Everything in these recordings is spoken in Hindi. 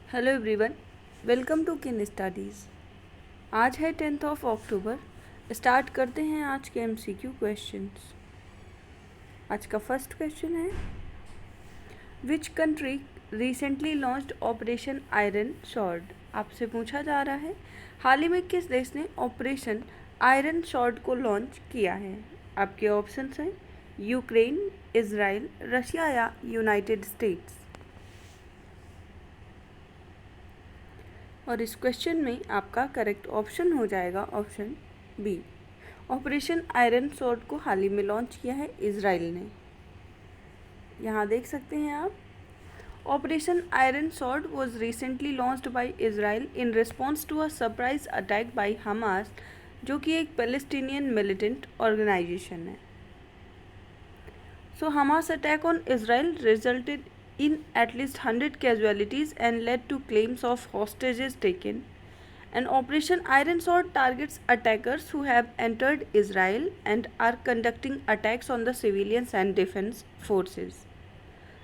हेलो एवरीवन, वेलकम टू किन स्टडीज़। आज है 10 अक्टूबर। स्टार्ट करते हैं आज के एमसीक्यू क्वेश्चंस। आज का फर्स्ट क्वेश्चन है, which country recently launched operation iron sword. आपसे पूछा जा रहा है, हाल ही में किस देश ने ऑपरेशन आयरन स्वॉर्ड को लॉन्च किया है। आपके ऑप्शंस हैं यूक्रेन, इजराइल, रशिया या यूनाइटेड स्टेट्स। और इस क्वेश्चन में आपका करेक्ट ऑप्शन हो जाएगा option B. Operation iron sword को हाल ही में लॉन्च किया है इजराइल ने। यहाँ देख सकते हैं आप, operation iron sword was recently launched by Israel in response to a surprise attack by Hamas, जो कि एक पैलेस्टीनियन मिलिटेंट ऑर्गेनाइजेशन है। So Hamas attack on Israel resulted in at least 100 casualties and led to claims of hostages taken. And Operation Iron Sword targets attackers who have entered Israel and are conducting attacks on the civilians and defense forces.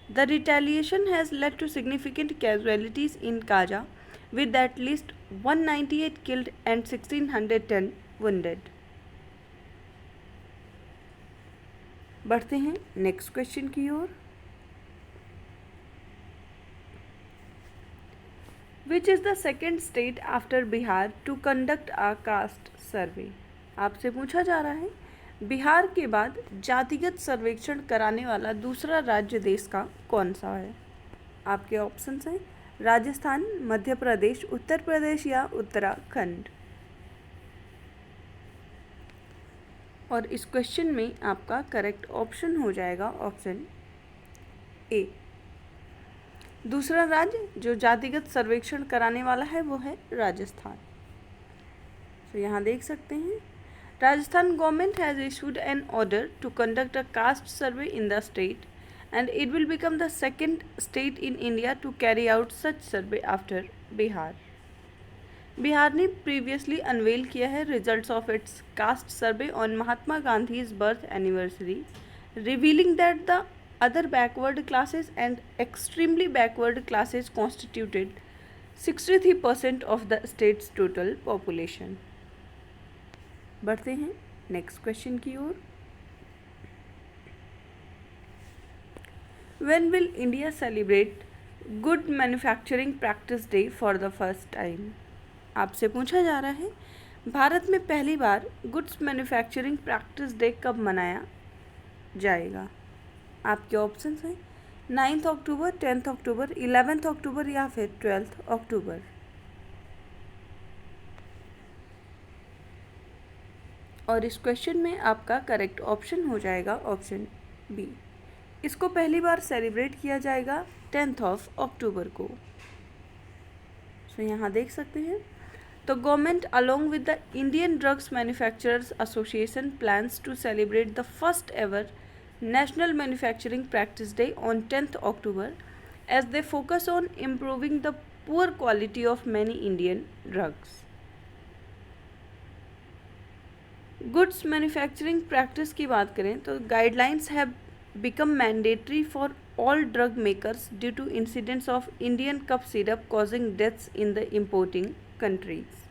The retaliation has led to significant casualties in Gaza, with at least 198 killed and 1610 wounded. बढ़ते हैं नेक्स्ट क्वेश्चन की ओर। Which is the second state after Bihar to conduct a caste survey. आपसे पूछा जा रहा है, बिहार के बाद जातिगत सर्वेक्षण कराने वाला दूसरा राज्य देश का कौन सा है। आपके ऑप्शंस हैं राजस्थान, मध्य प्रदेश, उत्तर प्रदेश या उत्तराखंड। और इस क्वेश्चन में आपका करेक्ट ऑप्शन हो जाएगा ऑप्शन ए। दूसरा राज्य जो जातिगत सर्वेक्षण कराने वाला है वो है राजस्थान। तो यहाँ देख सकते हैं, Rajasthan government has issued an order to conduct a caste survey in the state and it will become the second state in India to carry out such survey after Bihar. Bihar ने प्रीवियसली अनवेल किया है results of its caste survey on Mahatma Gandhi's birth anniversary, revealing that the other backward classes and extremely backward classes constituted 63% of the state's total population. बढ़ते हैं नेक्स्ट क्वेश्चन की ओर। When will India celebrate Good Manufacturing Practice Day for the first time? आपसे पूछा जा रहा है, भारत में पहली बार गुड्स मैन्युफैक्चरिंग प्रैक्टिस डे कब मनाया जाएगा। आपके ऑप्शंस हैं 9 अक्टूबर, 10 अक्टूबर, 11 अक्टूबर या फिर 12 अक्टूबर। और इस क्वेश्चन में आपका करेक्ट ऑप्शन हो जाएगा ऑप्शन बी। इसको पहली बार सेलिब्रेट किया जाएगा 10 अक्टूबर को। सो यहाँ देख सकते हैं, तो government along with the Indian Drugs Manufacturers Association plans to celebrate the first ever National Manufacturing Practice Day on 10th October as they focus on improving the poor quality of many Indian drugs. Goods manufacturing practice की बात करें तो guidelines have become mandatory for all drug makers due to incidents of Indian cough syrup causing deaths in the importing countries.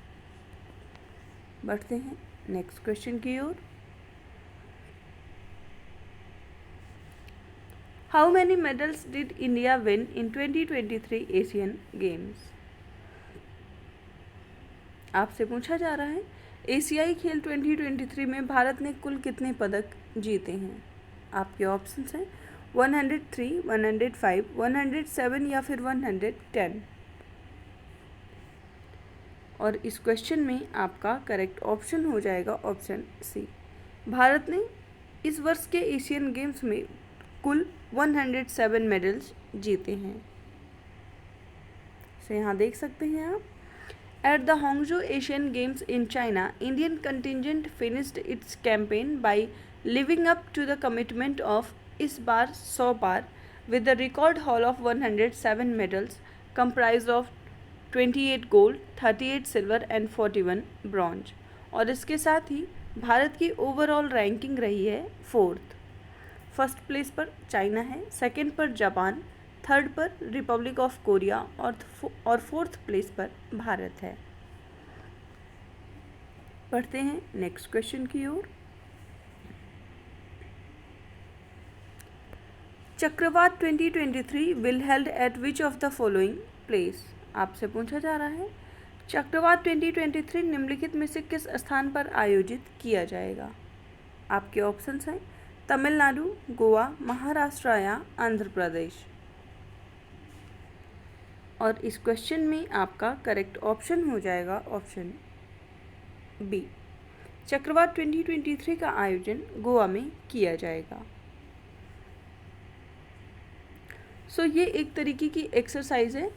बढ़ते हैं नेक्स्ट क्वेश्चन की ओर। How many medals did India win in 2023 Asian Games? आपसे पूछा जा रहा है, एशियाई खेल 2023 में भारत ने कुल कितने पदक जीते हैं। आपके ऑप्शंस हैं 103, 105, 107 या फिर 110। और इस क्वेश्चन में आपका करेक्ट ऑप्शन हो जाएगा ऑप्शन सी। भारत ने इस वर्ष के एशियन गेम्स में कुल 107 मेडल्स जीते हैं। तो यहाँ देख सकते हैं आप, at the Hangzhou Asian Games in China, Indian contingent finished its campaign by living up to the commitment of इस बार 100 पार with the record haul of 107 medals comprise of 28 gold, 38 silver and 41 bronze. और इसके साथ ही भारत की ओवरऑल रैंकिंग रही है 4th। फर्स्ट प्लेस पर चाइना है, सेकंड पर जापान, थर्ड पर रिपब्लिक ऑफ कोरिया और फोर्थ प्लेस पर भारत है। पढ़ते हैं नेक्स्ट क्वेश्चन की ओर। चक्रवात 2023 will held at which of the following place. आपसे पूछा जा रहा है चक्रवात 2023 निम्नलिखित में से किस स्थान पर आयोजित किया जाएगा। आपके ऑप्शंस हैं तमिलनाडु, गोवा, महाराष्ट्र या आंध्र प्रदेश। और इस क्वेश्चन में आपका करेक्ट ऑप्शन हो जाएगा ऑप्शन बी। चक्रवात 2023 का आयोजन गोवा में किया जाएगा। सो ये एक तरीके की एक्सरसाइज है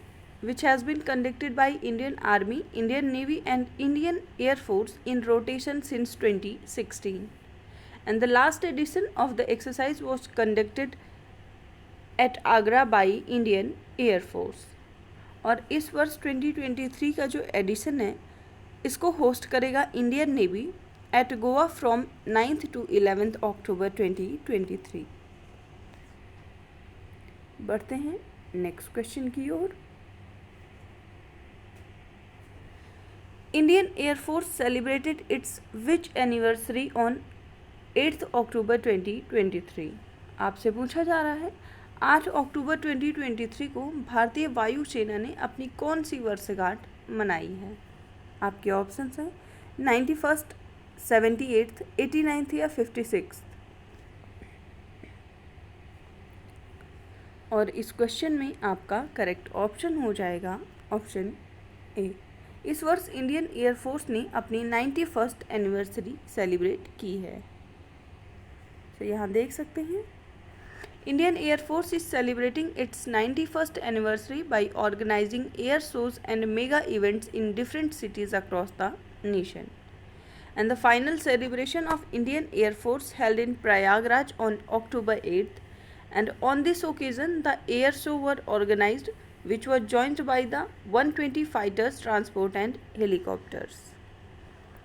which has been conducted by Indian Army, Indian Navy and Indian Air Force in rotation since 2016. And the last edition of the exercise was conducted at Agra by Indian Air Force. और इस वर्ष 2023 का जो एडिशन है इसको होस्ट करेगा Indian Navy at Goa from 9th to 11th October 2023। बढ़ते हैं नेक्स्ट क्वेश्चन की ओर। Indian air force celebrated its which anniversary on 8th October 2023। आपसे पूछा जा रहा है 8 अक्टूबर 2023 को भारतीय वायुसेना ने अपनी कौन सी वर्षगांठ मनाई है। आपके ऑप्शंस हैं 91st, 78th, 89th या 56। और इस क्वेश्चन में आपका करेक्ट ऑप्शन हो जाएगा ऑप्शन ए। इस वर्ष इंडियन एयरफोर्स ने अपनी 91st एनिवर्सरी सेलिब्रेट की है। तो यहाँ देख सकते हैं Indian Air Force is celebrating its 91st anniversary by organizing air shows and mega events in different cities across the nation. And the final celebration of Indian Air Force held in Prayagraj on October 8th. And on this occasion, the air show were organized, which was joined by the 120 fighters, transport and helicopters.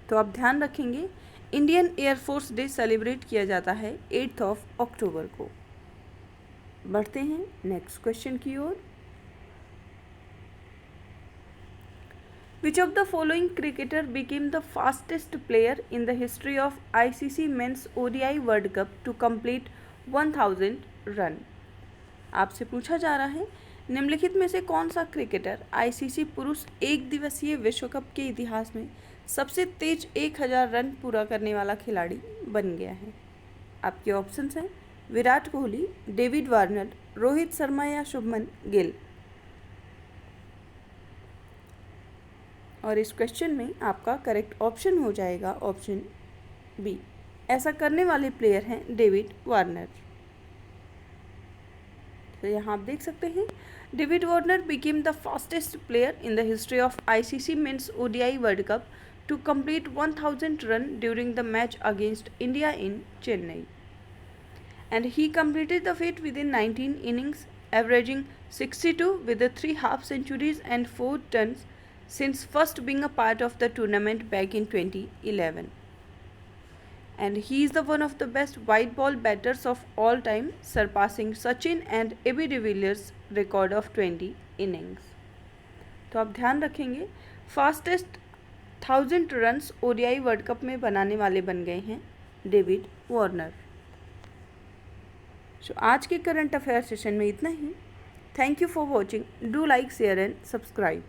तो आप ध्यान रखेंगे इंडियन एयरफोर्स डे सेलिब्रेट किया जाता है 8th of अक्टूबर को। बढ़ते हैं नेक्स्ट क्वेश्चन की ओर। Which of the following cricketer became the fastest player in the history of ICC men's ODI world cup to complete 1000 run. आपसे पूछा जा रहा है निम्नलिखित में से कौन सा क्रिकेटर आईसीसी पुरुष एक दिवसीय विश्व कप के इतिहास में सबसे तेज 1000 रन पूरा करने वाला खिलाड़ी बन गया है। आपके ऑप्शंस हैं विराट कोहली, डेविड वार्नर, रोहित शर्मा या शुभमन गिल। और इस क्वेश्चन में आपका करेक्ट ऑप्शन हो जाएगा ऑप्शन बी। ऐसा करने वाले प्लेयर हैं डेविड वार्नर। तो यहाँ आप देख सकते हैं David Warner became the fastest player in the history of ICC men's ODI world cup to complete 1000 run during the match against India in Chennai. And he completed the feat within 19 innings, averaging 62 with the 3 half centuries and 4 tons since first being a part of the tournament back in 2011. And he is the one of the best white ball batters of all time, surpassing Sachin and AB de Villiers' record of 20 innings. तो आप ध्यान रखेंगे fastest 1000 runs ODI world cup में बनाने वाले बन गए हैं डेविड वार्नर। सो आज के करंट अफेयर सेशन में इतना ही। Thank you for watching. Do like, share and subscribe.